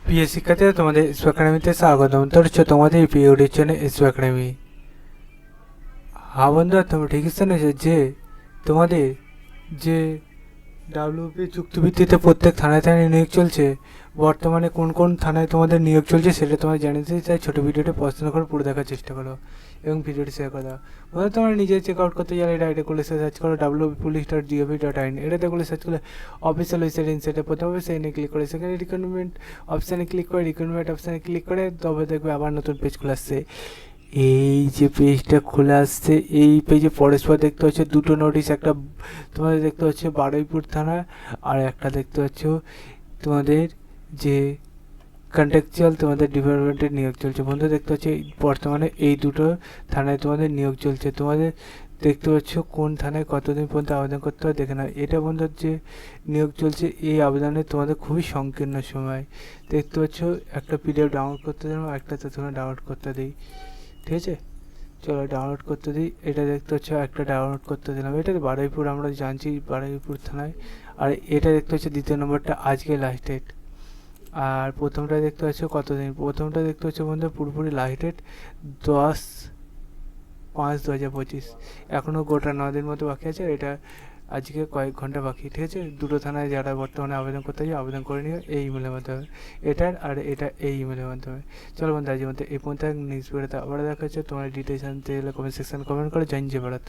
প্রিয় শিক্ষার্থীরা, তোমাদের ইসু একাডেমিতে স্বাগতম। তো হচ্ছে তোমাদের প্রিয় ইউটিউব চ্যানেল ইসু একাডেমি। হ্যাঁ বন্ধুরা, তোমরা ঠিকই শুনেছো যে তোমাদের যে ডাব্লিউপি চুক্তিভিত্তিতে প্রত্যেক থানায় থানায় নিয়োগ চলছে। বর্তমানে কোন কোন থানায় তোমাদের নিয়োগ চলছে সেটা তোমার জানিয়ে চাই। ছোটো ভিডিওটি পছন্দ করে পুরো দেখার চেষ্টা করো এবং ভিডিওটি শেয়ার করো। বন্ধু, তোমরা নিজে চেক আউট করতে গেলে এটা খুলে সার্চ করো wpulice.gov.in। এটাতে খুলে সার্চ করলে অফিসিয়াল ওয়েবসাইট ইনসাইটে প্রথমে সেখানে ক্লিক করে সেখানে রিক্রুটমেন্ট অপশানে ক্লিক করে তবে দেখবে আবার নতুন পেজ খুলে আসছে। এই যে পেজটা খুলে আসছে, এই পেজে পরস্পর দেখতে হচ্ছে দুটো নোটিশ। একটা তোমাদের দেখতে হচ্ছে বারুইপুর থানা, আর একটা দেখতে হচ্ছে তোমাদের যে কন্ট্রাকচুয়াল তোমাদের ডিপার্টমেন্টের নিয়োগ চলছে। বন্ধু, দেখতে হচ্ছে বর্তমানে এই দুটো থানায় তোমাদের নিয়োগ চলছে। তোমাদের দেখতে পাচ্ছ কোন থানায় কতদিন পর্যন্ত আবেদন করতে হয় দেখে নাও। এটা বন্ধুর যে নিয়োগ চলছে, এই আবেদনে তোমাদের খুবই সংকীর্ণ সময়। দেখতে পাচ্ছ একটা পিডিএফ ডাউনলোড করতে দিলাম, একটা তোমরা ডাউনলোড করতে দিই। ঠিক আছে, চলো ডাউনলোড করতে দিই। এটা দেখতে হচ্ছে একটা ডাউনলোড করতে দিলাম। এটা বারুইপুর, আমরা জানছি বারুইপুর থানায়। আর এটা দেখতে হচ্ছে দ্বিতীয় নম্বরটা আজকে লাস্ট ডেট। আর প্রথমটা দেখতে হচ্ছে কতদিন, প্রথমটা দেখতে হচ্ছে বন্ধু পুরোপুরি লাস্ট ডেট 10/5/2025। এখনও গোটা 9 দিন মতো বাকি আছে। এটা আজকে কয়েক ঘন্টা বাকি। ঠিক আছে, দুটো থানায় যারা বর্তমানে আবেদন করতে চাই আবেদন করে নিও এই ইমেলের মাধ্যমে। এটার আর এটা এই ইমেলের মাধ্যমে। চলো বন্ধু, আজকের মধ্যে এই পর্যন্ত নিউজ ভিডিওতে আবার দেখা হচ্ছে। তোমার ডিটেলস জানতে গেলে কমেন্ট সেকশন কমেন্ট করে জানিয়ে ভারত।